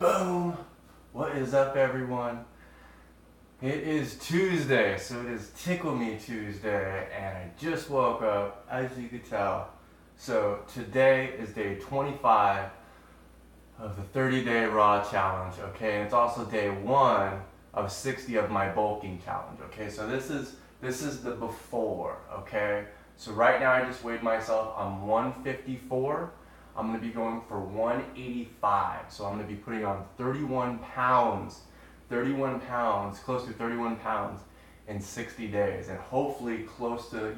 Boom! What is up, everyone? It is Tuesday, so it is Tickle Me Tuesday, and I just woke up, as you could tell. So today is day 25 of the 30-day raw challenge, okay? And it's also day 1 of 60 of my bulking challenge, okay? So this is the before, okay? So right now I just weighed myself. I'm 154. I'm gonna be going for 185. So I'm gonna be putting on 31 pounds, close to 31 pounds in 60 days. And hopefully close to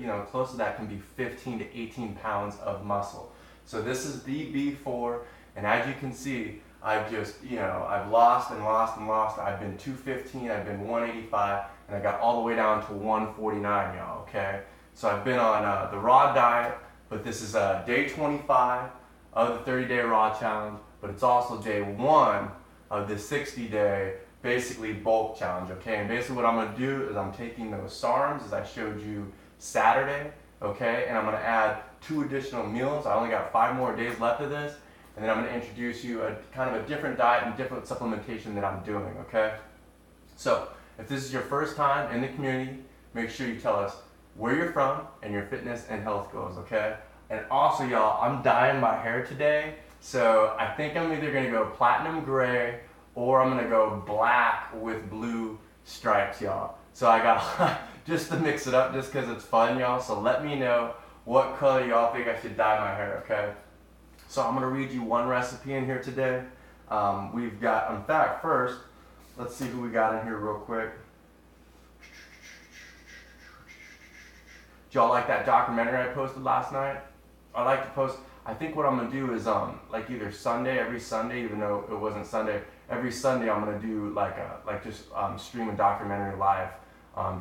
that can be 15 to 18 pounds of muscle. So this is the before, and as you can see, I've just, I've lost and lost and lost. I've been 215, I've been 185, and I got all the way down to 149, y'all, okay? So I've been on the raw diet, but this is day 25 of the 30-day raw challenge, but it's also day 1 of the 60-day basically bulk challenge, okay? And basically what I'm gonna do is I'm taking those SARMs as I showed you Saturday, okay? And I'm gonna add 2 additional meals. I only got 5 more days left of this, and then I'm gonna introduce you a kind of a different diet and different supplementation that I'm doing, okay? So if this is your first time in the community, make sure you tell us where you're from and your fitness and health goals, okay? And also, y'all, I'm dyeing my hair today, so I think I'm either gonna go platinum gray or I'm gonna go black with blue stripes, y'all. So I got just to mix it up, just cause it's fun, y'all. So let me know what color y'all think I should dye my hair, okay? So I'm gonna read you one recipe in here today. We've got, in fact, first, let's see who we got in here real quick. Did y'all like that documentary I posted last night? I like to post, I think what I'm gonna do is like either Sunday, every Sunday, even though it wasn't Sunday, every Sunday I'm gonna do stream a documentary live,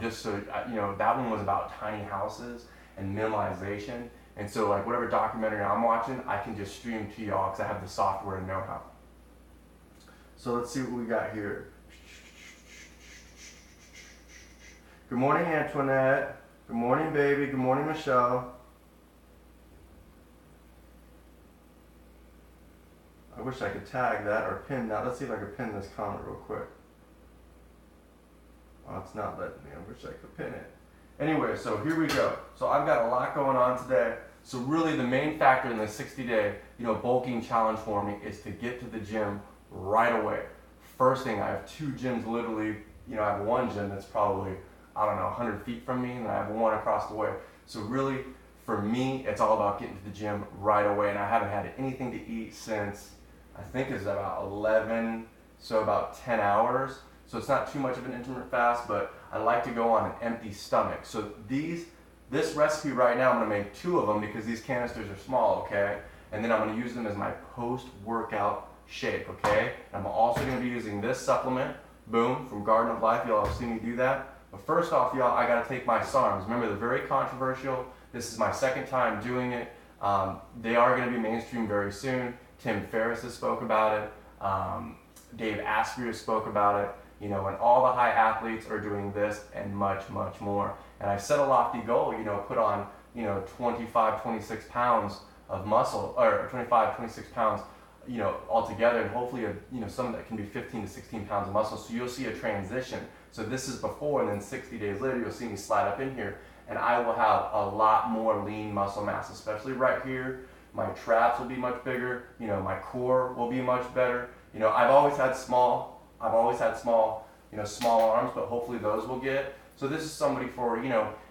just so, that one was about tiny houses and minimalization. And so like whatever documentary I'm watching, I can just stream to y'all because I have the software and know-how. So let's see what we got here. Good morning, Antoinette. Good morning, baby. Good morning, Michelle. I wish I could tag that or pin that. Let's see if I could pin this comment real quick. Oh, it's not letting me. I wish I could pin it. Anyway, so here we go. So I've got a lot going on today. So really the main factor in the 60-day, bulking challenge for me is to get to the gym right away. First thing, I have 2 gyms literally, I have one gym that's probably, 100 feet from me, and I have one across the way. So really, for me, it's all about getting to the gym right away, and I haven't had anything to eat since, I think it's about 11, so about 10 hours. So it's not too much of an intermittent fast, but I like to go on an empty stomach. So this recipe right now, I'm gonna make 2 of them because these canisters are small, okay? And then I'm gonna use them as my post-workout shake, okay? And I'm also gonna be using this supplement, boom, from Garden of Life. Y'all have seen me do that. But first off, y'all, I gotta take my SARMs. Remember, they're very controversial. This is my 2nd time doing it. They are gonna be mainstream very soon. Tim Ferriss has spoke about it. Dave Asprey has spoke about it. And all the high athletes are doing this and much, much more. And I set a lofty goal, put on, 25, 26 pounds of muscle, or 25, 26 pounds, altogether, and hopefully, some of that can be 15 to 16 pounds of muscle. So you'll see a transition. So this is before, and then 60 days later, you'll see me slide up in here, and I will have a lot more lean muscle mass, especially right here. My traps will be much bigger. My core will be much better. I've always had small, small arms, but hopefully those will get. So this is somebody for,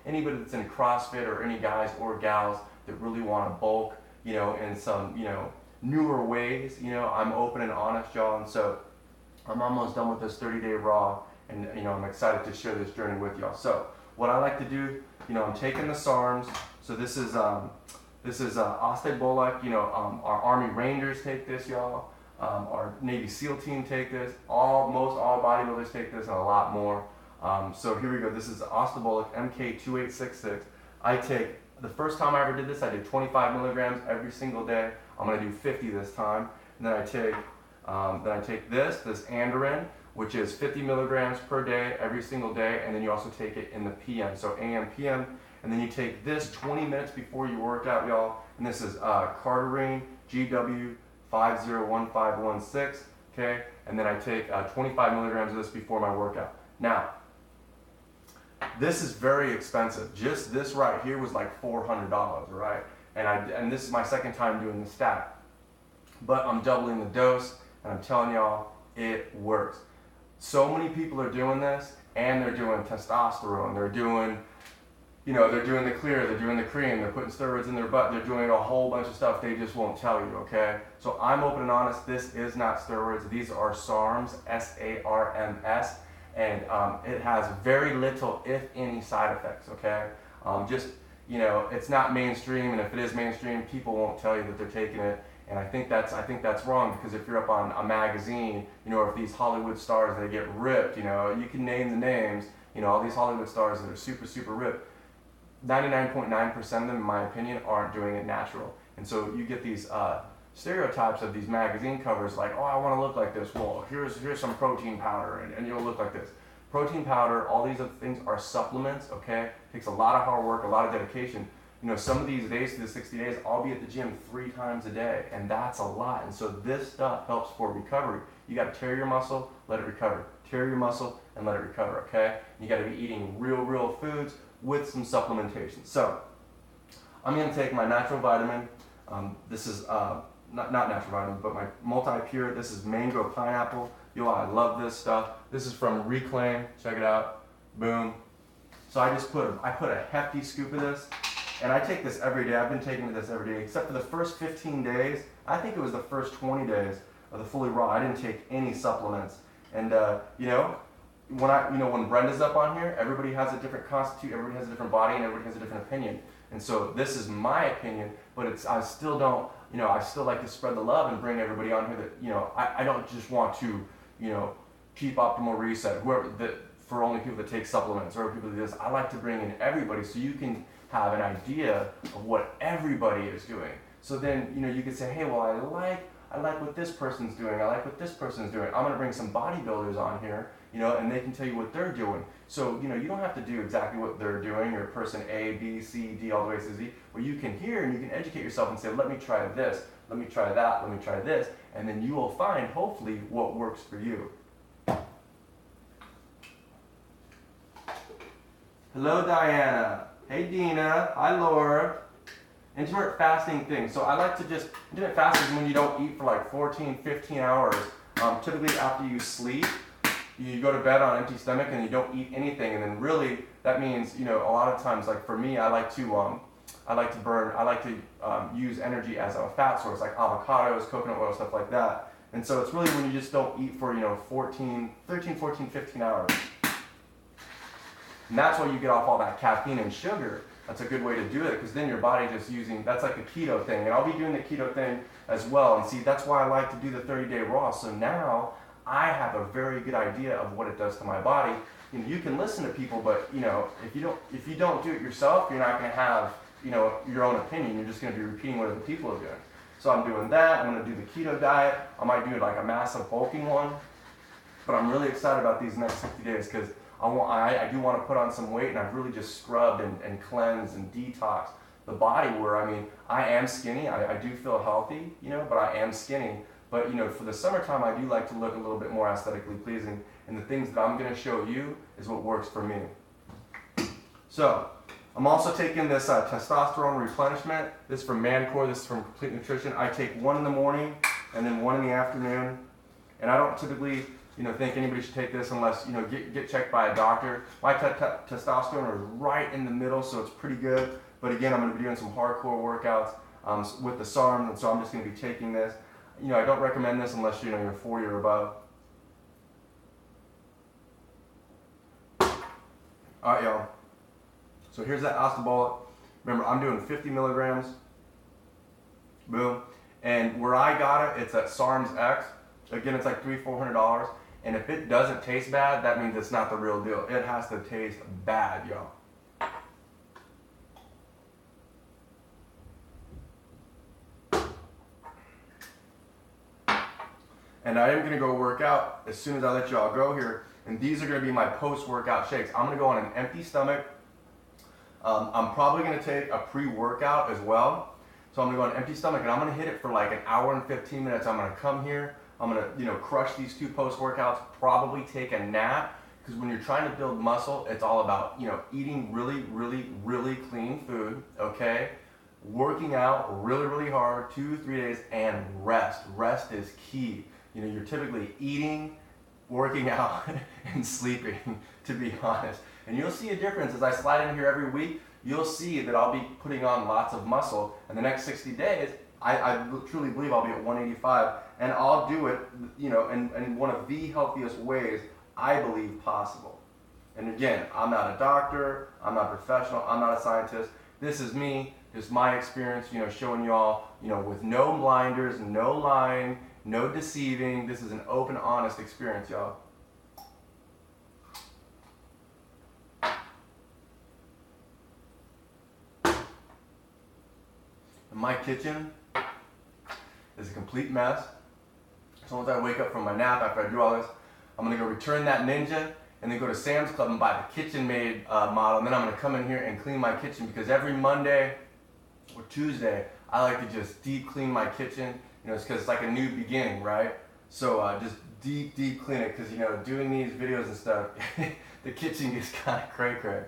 anybody that's in CrossFit or any guys or gals that really want to bulk, in some, newer ways. I'm open and honest, y'all. And so I'm almost done with this 30-day raw, and, I'm excited to share this journey with y'all. So what I like to do, I'm taking the SARMs. So this is Ostebolek, our Army Rangers take this, y'all. Our Navy SEAL team take this. Most all bodybuilders take this, and a lot more. So here we go. This is Ostebolek MK2866. I take, the first time I ever did this, I did 25 milligrams every single day. I'm gonna do 50 this time. And then I take this Andorin, which is 50 milligrams per day, every single day. And then you also take it in the PM, so AM, PM. And then you take this 20 minutes before you work out, y'all. And this is Cardarine GW 501516. okay? And then I take 25 milligrams of this before my workout. Now, this is very expensive. Just this right here was like $400, right? And this is my second time doing the stack. But I'm doubling the dose, and I'm telling y'all, it works. So many people are doing this, and they're doing testosterone. They're doing, they're doing the clear, they're doing the cream, they're putting steroids in their butt, they're doing a whole bunch of stuff they just won't tell you, okay? So I'm open and honest, this is not steroids. These are SARMs, S-A-R-M-S, and it has very little, if any, side effects, okay? It's not mainstream, and if it is mainstream, people won't tell you that they're taking it. And I think that's wrong, because if you're up on a magazine, or if these Hollywood stars, they get ripped, you can name the names, all these Hollywood stars that are super, super ripped, 99.9% of them, in my opinion, aren't doing it natural. And so you get these stereotypes of these magazine covers like, oh, I want to look like this. Well, here's some protein powder, and you'll look like this. Protein powder, all these other things are supplements, okay? It takes a lot of hard work, a lot of dedication. Some of these days, through the 60 days, I'll be at the gym 3 times a day, and that's a lot. And so this stuff helps for recovery. You got to tear your muscle, let it recover. Tear your muscle, and let it recover, okay? You got to be eating real foods with some supplementation. So I'm going to take my natural vitamin. This is not natural vitamin, but my multi-pure. This is mango pineapple. Yo, I love this stuff. This is from Reclaim. Check it out. Boom. So I put a hefty scoop of this. And I take this every day. I've been taking this every day, except for the first 15 days. I think it was the first 20 days of the fully raw. I didn't take any supplements. And when Brenda's up on here, everybody has a different constitute, everybody has a different body, and everybody has a different opinion. And so this is my opinion, but I still like to spread the love and bring everybody on here that, I don't just want to, keep optimal reset, for only people that take supplements or people that do this. I like to bring in everybody so you can have an idea of what everybody is doing. So then, you could say, hey, well, I like what this person's doing. I like what this person's doing. I'm going to bring some bodybuilders on here, and they can tell you what they're doing. So, you don't have to do exactly what they're doing, or person A, B, C, D, all the way to Z. Well, you can hear and you can educate yourself and say, let me try this, let me try that, let me try this, and then you will find, hopefully, what works for you. Hello, Diana. Hey, Dina. Hi, Laura. Intermittent fasting thing. So I like to intermittent fasting is when you don't eat for like 14, 15 hours. Typically after you sleep, you go to bed on an empty stomach and you don't eat anything. And then really that means, a lot of times, like for me, I like to use energy as a fat source, like avocados, coconut oil, stuff like that. And so it's really when you just don't eat for, 13, 14, 15 hours. And that's why you get off all that caffeine and sugar. That's a good way to do it, because then your body just that's like a keto thing. And I'll be doing the keto thing as well. And see, that's why I like to do the 30-day raw. So now I have a very good idea of what it does to my body. You can listen to people, but if you don't do it yourself, you're not going to have your own opinion. You're just going to be repeating what other people are doing. So I'm doing that. I'm going to do the keto diet. I might do like a massive bulking one. But I'm really excited about these next 60 days because I do want to put on some weight, and I've really just scrubbed and cleansed and detoxed the body where, I am skinny. I do feel healthy, but I am skinny. But, for the summertime, I do like to look a little bit more aesthetically pleasing. And the things that I'm going to show you is what works for me. So, I'm also taking this testosterone replenishment. This is from Mancore. This is from Complete Nutrition. I take one in the morning and then one in the afternoon. And I don't typically think anybody should take this unless, get checked by a doctor. My testosterone is right in the middle, so it's pretty good. But again, I'm going to be doing some hardcore workouts with the SARM, and so I'm just going to be taking this. I don't recommend this unless you're 40 or above. All right, y'all. So here's that ostabolic. Remember, I'm doing 50 milligrams. Boom. And where I got it, it's at SARM's X. Again, it's like $300-400. And if it doesn't taste bad, that means it's not the real deal. It has to taste bad, y'all. And I am going to go work out as soon as I let y'all go here. And these are going to be my post-workout shakes. I'm going to go on an empty stomach. I'm probably going to take a pre-workout as well. So I'm going to go on an empty stomach, and I'm going to hit it for like an hour and 15 minutes. I'm going to come here. I'm gonna, crush these 2 post workouts, probably take a nap, because when you're trying to build muscle, it's all about, eating really, really, really clean food, okay? Working out really, really hard, 2-3 days, and rest. Rest is key. You're typically eating, working out, and sleeping, to be honest. And you'll see a difference as I slide in here every week. You'll see that I'll be putting on lots of muscle. And the next 60 days, I truly believe I'll be at 185. And I'll do it, in one of the healthiest ways I believe possible. And again, I'm not a doctor, I'm not a professional, I'm not a scientist. This is me, just my experience, showing y'all, with no blinders, no lying, no deceiving. This is an open, honest experience, y'all. My kitchen is a complete mess. As soon as I wake up from my nap after I do all this, I'm gonna go return that Ninja and then go to Sam's Club and buy the KitchenMaid model. And then I'm gonna come in here and clean my kitchen, because every Monday or Tuesday, I like to just deep clean my kitchen. It's because it's like a new beginning, right? So just deep clean it, because doing these videos and stuff, the kitchen gets kind of cray-cray.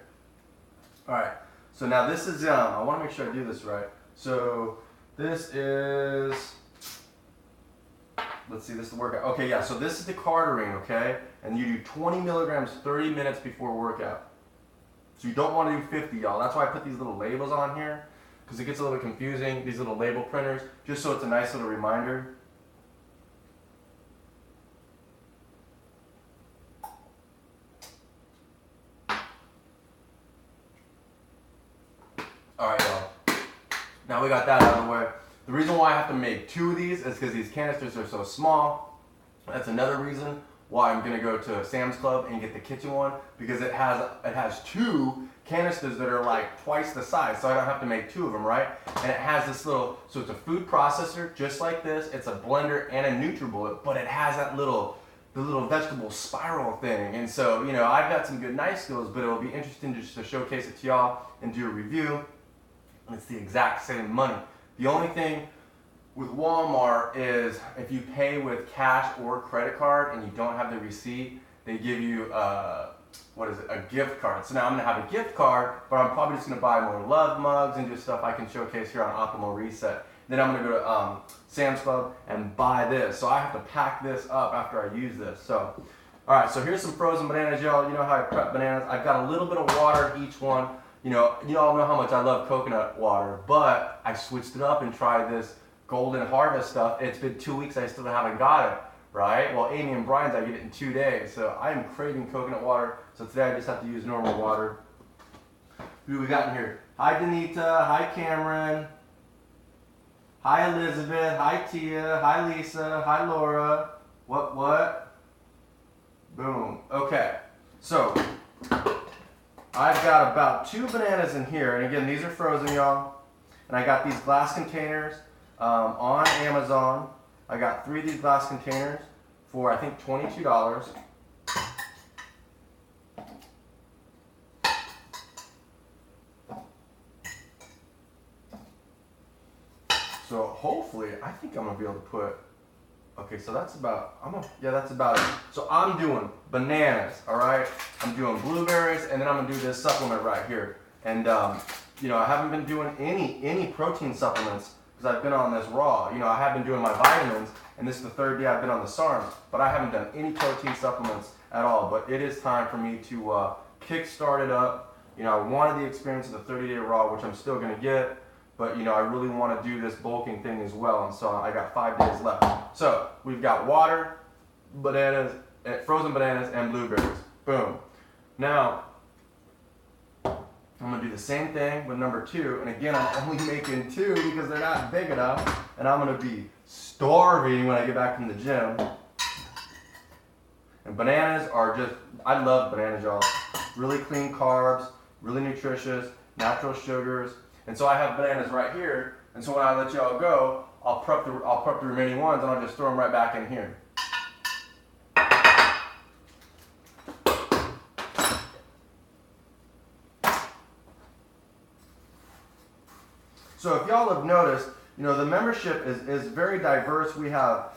All right, so now this is, I wanna make sure I do this right. So this is, let's see, this is the workout. Okay, yeah, so this is the cartering, okay? And you do 20 milligrams 30 minutes before workout. So you don't want to do 50, y'all. That's why I put these little labels on here, because it gets a little confusing, these little label printers, just so it's a nice little reminder. All right, y'all. Now we got that out of the way. The reason why I have to make 2 of these is because these canisters are so small. That's another reason why I'm gonna go to Sam's Club and get the kitchen one, because it has 2 canisters that are like twice the size, so I don't have to make 2 of them, right? And it has this little, so it's a food processor just like this. It's a blender and a NutriBullet, but it has that the little vegetable spiral thing. And so, I've got some good knife skills, but it'll be interesting just to showcase it to y'all and do a review. And it's the exact same money. The only thing with Walmart is if you pay with cash or credit card and you don't have the receipt, they give you a gift card. So now I'm gonna have a gift card, but I'm probably just gonna buy more love mugs and just stuff I can showcase here on Optimal Reset. Then I'm gonna go to Sam's Club and buy this. So I have to pack this up after I use this. So, all right, so here's some frozen bananas, y'all. You know how I prep bananas. I've got a little bit of water in each one. You all know how much I love coconut water, but I switched it up and tried this Golden Harvest stuff. It's been 2 weeks, I still haven't got it, right? Well, Amy and Brian's, I get it in 2 days. So I am craving coconut water. So today I just have to use normal water. Who do we got in here? Hi, Danita. Hi, Cameron. Hi, Elizabeth. Hi, Tia. Hi, Lisa. Hi, Laura. What? Boom. Okay. So I've got about 2 bananas in here. And again, these are frozen, y'all. And I got these glass containers on Amazon. I got 3 of these glass containers for, I think, $22. So hopefully, I think I'm gonna be able to put, okay, so that's about, that's about it. So I'm doing bananas, all right? I'm doing blueberries, and then I'm gonna do this supplement right here. And I haven't been doing any protein supplements because I've been on this raw. I have been doing my vitamins, and this is the 3rd day I've been on the SARMs, but I haven't done any protein supplements at all. But it is time for me to kick-start it up. I wanted the experience of the 30-day raw, which I'm still gonna get. But I really want to do this bulking thing as well, and so I got 5 days left. So we've got water, bananas, frozen bananas, and blueberries. Boom. Now I'm gonna do the same thing with number 2, and again I'm only making 2 because they're not big enough, and I'm gonna be starving when I get back from the gym. And bananas are just, I love bananas, y'all. Really clean carbs, really nutritious, natural sugars. And so I have bananas right here, and so when I let y'all go, I'll prep the remaining ones, and I'll just throw them right back in here. So if y'all have noticed, the membership is very diverse. We have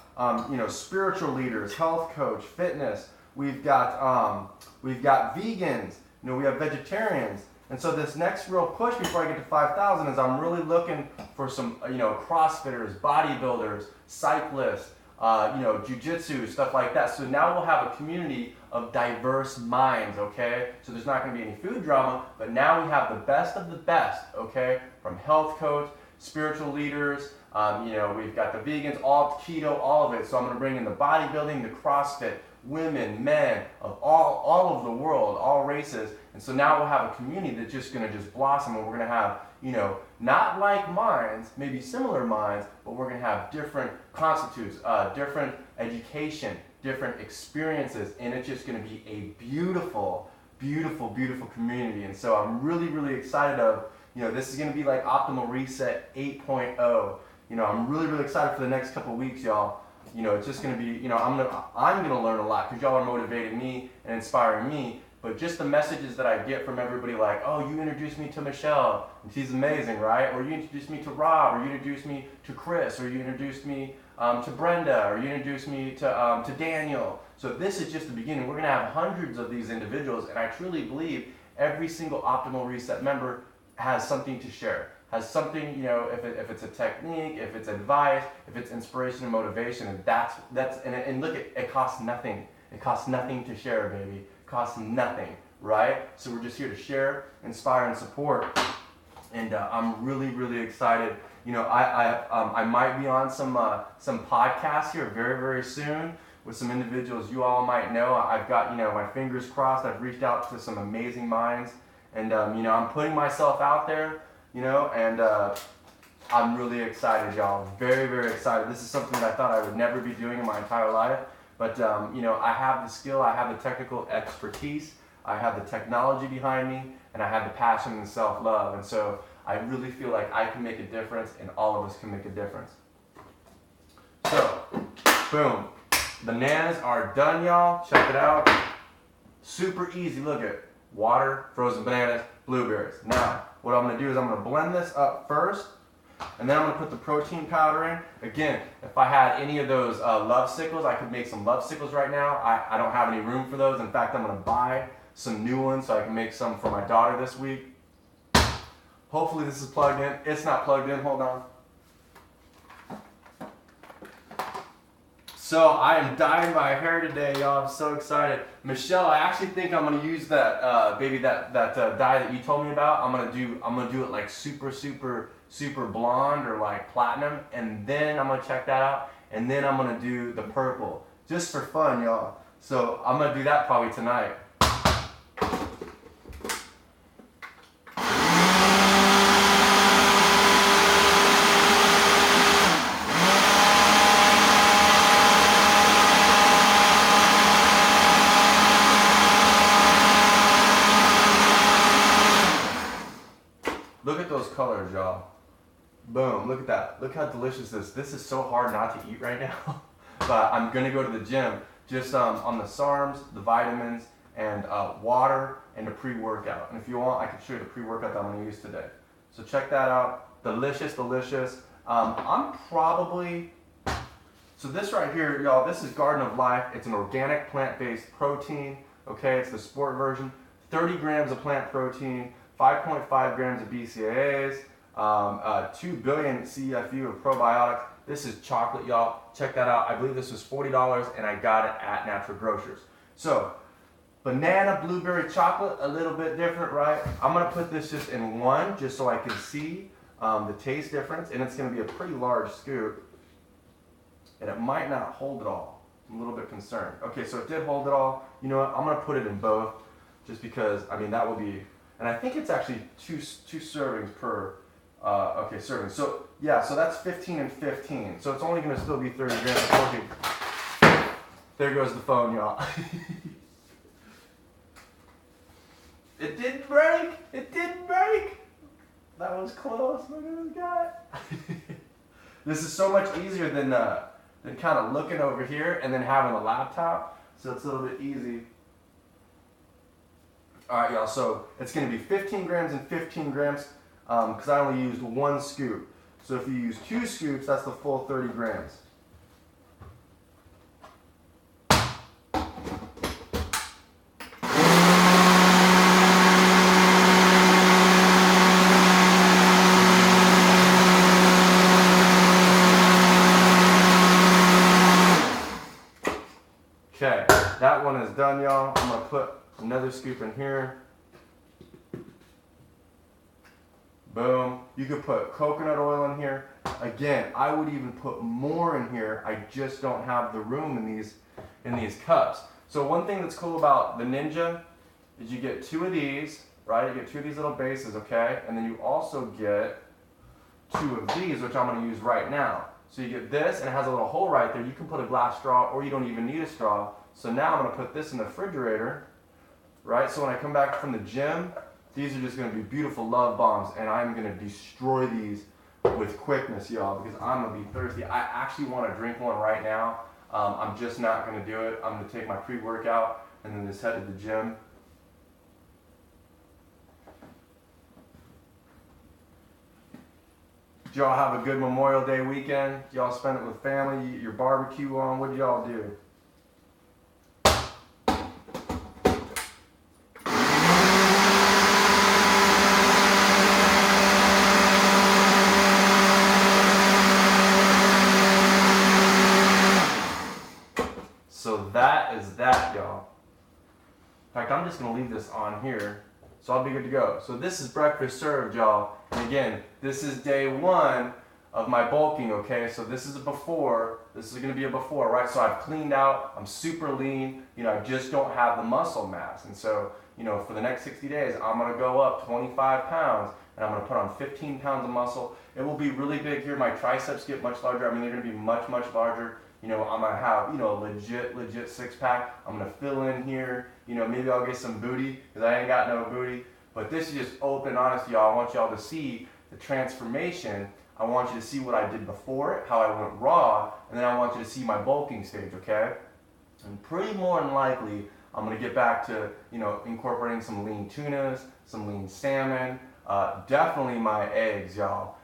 spiritual leaders, health coach, fitness. We've got vegans. We have vegetarians. And so this next real push before I get to 5,000 is I'm really looking for some, CrossFitters, bodybuilders, cyclists, jujitsu, stuff like that. So now we'll have a community of diverse minds, okay? So there's not going to be any food drama, but now we have the best of the best, okay? From health coach, spiritual leaders, we've got the vegans, all keto, all of it. So I'm going to bring in the bodybuilding, the CrossFit, women, men, of all of the world, all races. And so now we'll have a community that's just going to just blossom, and we're going to have, not like minds, maybe similar minds, but we're going to have different constitutes, different education, different experiences, and it's just going to be a beautiful, beautiful, beautiful community. And so I'm really, really excited of, this is going to be like Optimal Reset 8.0. I'm really, really excited for the next couple weeks, y'all. It's just going to be, I'm going to learn a lot because y'all are motivating me and inspiring me. But just the messages that I get from everybody like, oh, you introduced me to Michelle, and she's amazing, right? Or you introduced me to Rob, or you introduced me to Chris, or you introduced me to Brenda, or you introduced me to Daniel. So this is just the beginning. We're going to have hundreds of these individuals, and I truly believe every single Optimal Reset member has something to share. Has something, if it's a technique, if it's advice, if it's inspiration and motivation, and and look, it costs nothing. It costs nothing to share, baby. It costs nothing, right? So we're just here to share, inspire, and support. And I'm really, really excited. I might be on some podcasts here very, very soon with some individuals you all might know. I've got, my fingers crossed. I've reached out to some amazing minds, and I'm putting myself out there. And I'm really excited, y'all. Very, very excited. This is something that I thought I would never be doing in my entire life. But, I have the skill, I have the technical expertise, I have the technology behind me, and I have the passion and self-love. And so I really feel like I can make a difference, and all of us can make a difference. So, boom. Bananas are done, y'all. Check it out. Super easy. Look at water, frozen bananas, blueberries. Now, what I'm going to do is I'm going to blend this up first, and then I'm going to put the protein powder in. Again, if I had any of those love sickles, I could make some love sickles right now. I don't have any room for those. In fact, I'm going to buy some new ones so I can make some for my daughter this week. Hopefully this is plugged in. It's not plugged in. Hold on. So I am dyeing my hair today, y'all. I'm so excited. Michelle, I actually think I'm gonna use that dye that you told me about. I'm gonna do it like super, super, super blonde or like platinum, and then I'm gonna check that out, and then I'm gonna do the purple just for fun, y'all. So I'm gonna do that probably tonight. Look at those colors, y'all. Boom, look at that. Look how delicious this is so hard not to eat right now. But I'm gonna go to the gym just on the SARMs, the vitamins, and water, and a pre-workout. And if you want, I can show you the pre-workout that I'm gonna use today. So check that out. Delicious, delicious. I'm probably, so this right here, y'all, this is Garden of Life. It's an organic plant-based protein, okay? It's the sport version. 30 grams of plant protein, 5.5 grams of BCAAs, 2 billion CFU of probiotics. This is chocolate, y'all. Check that out. I believe this was $40, and I got it at Natural Grocers. So, banana, blueberry, chocolate, a little bit different, right? I'm gonna put this just in one, just so I can see the taste difference, and it's gonna be a pretty large scoop, and it might not hold it all. I'm a little bit concerned. Okay, so it did hold it all. You know what? I'm gonna put it in both, just because, I mean, that will be. And I think it's actually two servings per, serving. So, yeah, so that's 15 and 15. So it's only going to still be 30 grams of protein. There goes the phone, y'all. It didn't break. It didn't break. That was close. Look at this guy. This is so much easier than kind of looking over here and then having a laptop. So it's a little bit easy. All right, y'all, so it's going to be 15 grams and 15 grams because I only used one scoop. So if you use 2 scoops, that's the full 30 grams. that one is done, y'all. I'm gonna put another scoop in here. Boom. You could put coconut oil in here. Again, I would even put more in here. I just don't have the room in these cups. So one thing that's cool about the Ninja is you get 2 of these, right? You get 2 of these little bases, okay? And then you also get 2 of these, which I'm gonna use right now. So you get this, and it has a little hole right there. You can put a glass straw, or you don't even need a straw. So now I'm gonna put this in the refrigerator, right? So when I come back from the gym, these are just gonna be beautiful love bombs, and I'm gonna destroy these with quickness, y'all, because I'm gonna be thirsty. I actually wanna drink one right now. I'm just not gonna do it. I'm gonna take my pre-workout and then just head to the gym. Did y'all have a good Memorial Day weekend? Did y'all spend it with family? Your barbecue on? What did y'all do? So that is that, y'all. In fact, I'm just gonna leave this on here, so I'll be good to go. So this is breakfast served, y'all. And again, this is day 1 of my bulking, okay? So this is a before, this is gonna be a before, right? So I've cleaned out, I'm super lean, I just don't have the muscle mass. And so, for the next 60 days, I'm gonna go up 25 pounds, and I'm gonna put on 15 pounds of muscle. It will be really big here. My triceps get much larger. I mean, they're gonna be much, much larger. I'm gonna have, a legit 6-pack. I'm gonna fill in here. Maybe I'll get some booty, because I ain't got no booty. But this is just open, honest, y'all. I want y'all to see the transformation. I want you to see what I did before it, how I went raw, and then I want you to see my bulking stage, okay? And pretty more than likely, I'm gonna get back to, incorporating some lean tunas, some lean salmon, definitely my eggs, y'all.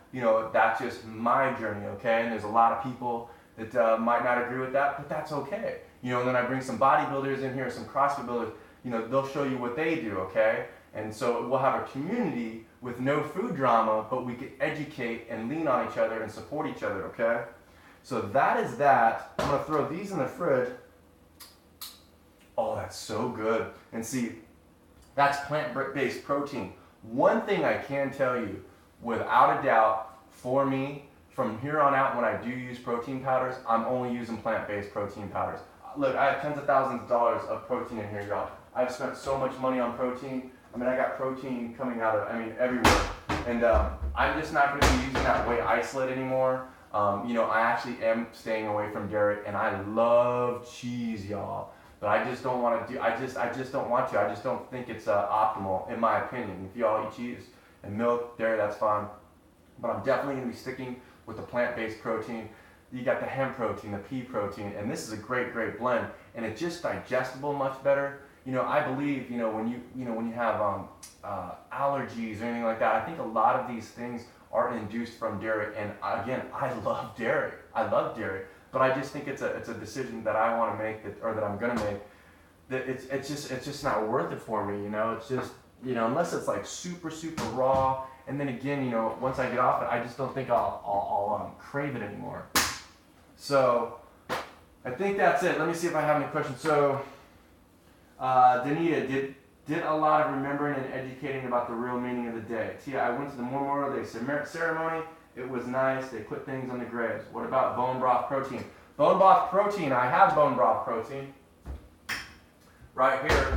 That's just my journey, okay? And there's a lot of people that might not agree with that, but that's okay. And then I bring some bodybuilders in here, some CrossFit builders, they'll show you what they do, okay? And so we'll have a community with no food drama, but we can educate and lean on each other and support each other, okay? So that is that. I'm gonna throw these in the fridge. Oh, that's so good. And see, that's plant-based protein. One thing I can tell you, without a doubt, for me, from here on out, when I do use protein powders, I'm only using plant-based protein powders. Look, I have tens of thousands of dollars of protein in here, y'all. I've spent so much money on protein. I got protein coming out of, everywhere. And I'm just not going to be using that whey isolate anymore. I actually am staying away from dairy, and I love cheese, y'all. But I just don't want to do, I just don't want to. I just don't think it's optimal, in my opinion. If y'all eat cheese and milk, dairy, that's fine. But I'm definitely going to be sticking with the plant-based protein. You got the hemp protein, the pea protein, and this is a great blend, and it's just digestible much better. I believe, when you have allergies or anything like that, I think a lot of these things are induced from dairy. And again, I love dairy. But I just think it's a decision that I want to make, that I'm gonna make. That it's just not worth it for me. It's just unless it's like super raw. And then again, once I get off it, I just don't think I'll crave it anymore. So I think that's it. Let me see if I have any questions. So Danita, did a lot of remembering and educating about the real meaning of the day. Tia, I went to the Memorial Day ceremony. It was nice. They put things on the graves. What about bone broth protein? Bone broth protein. I have bone broth protein right here.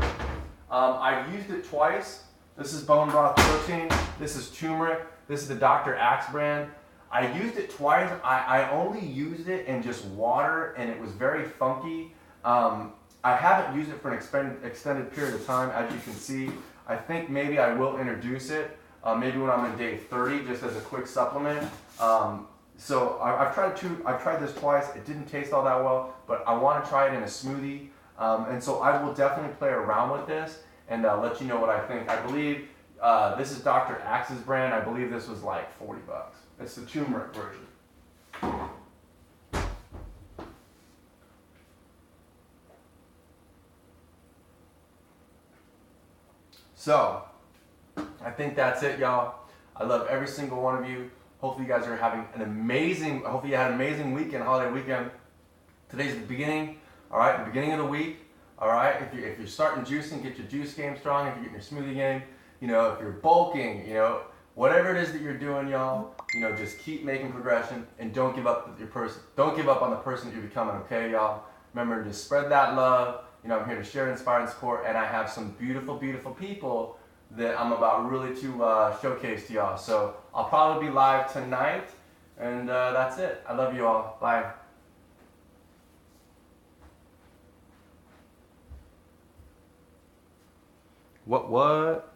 I've used it twice. This is bone broth protein. This is turmeric. This is the Dr. Axe brand. I used it twice. I only used it in just water, and it was very funky. I haven't used it for an extended period of time, as you can see. I think maybe I will introduce it, maybe when I'm in day 30, just as a quick supplement. So I've tried this twice. It didn't taste all that well, but I want to try it in a smoothie. And so I will definitely play around with this and let you know what I think. I believe this is Dr. Axe's brand. I believe this was like $40. It's the turmeric version. So, I think that's it, y'all. I love every single one of you. Hopefully you guys are having hopefully you had an amazing weekend, holiday weekend. Today's the beginning, all right, the beginning of the week. All right, if you're starting juicing, get your juice game strong. If you're getting your smoothie game, you know, if you're bulking, you know, whatever it is that you're doing, y'all, you know, just keep making progression and don't give up with your person. Don't give up on the person that you're becoming. Okay, y'all. Remember to spread that love. You know, I'm here to share, inspire, and support, and I have some beautiful, beautiful people that I'm about really to showcase to y'all. So I'll probably be live tonight, and that's it. I love you all. Bye. What?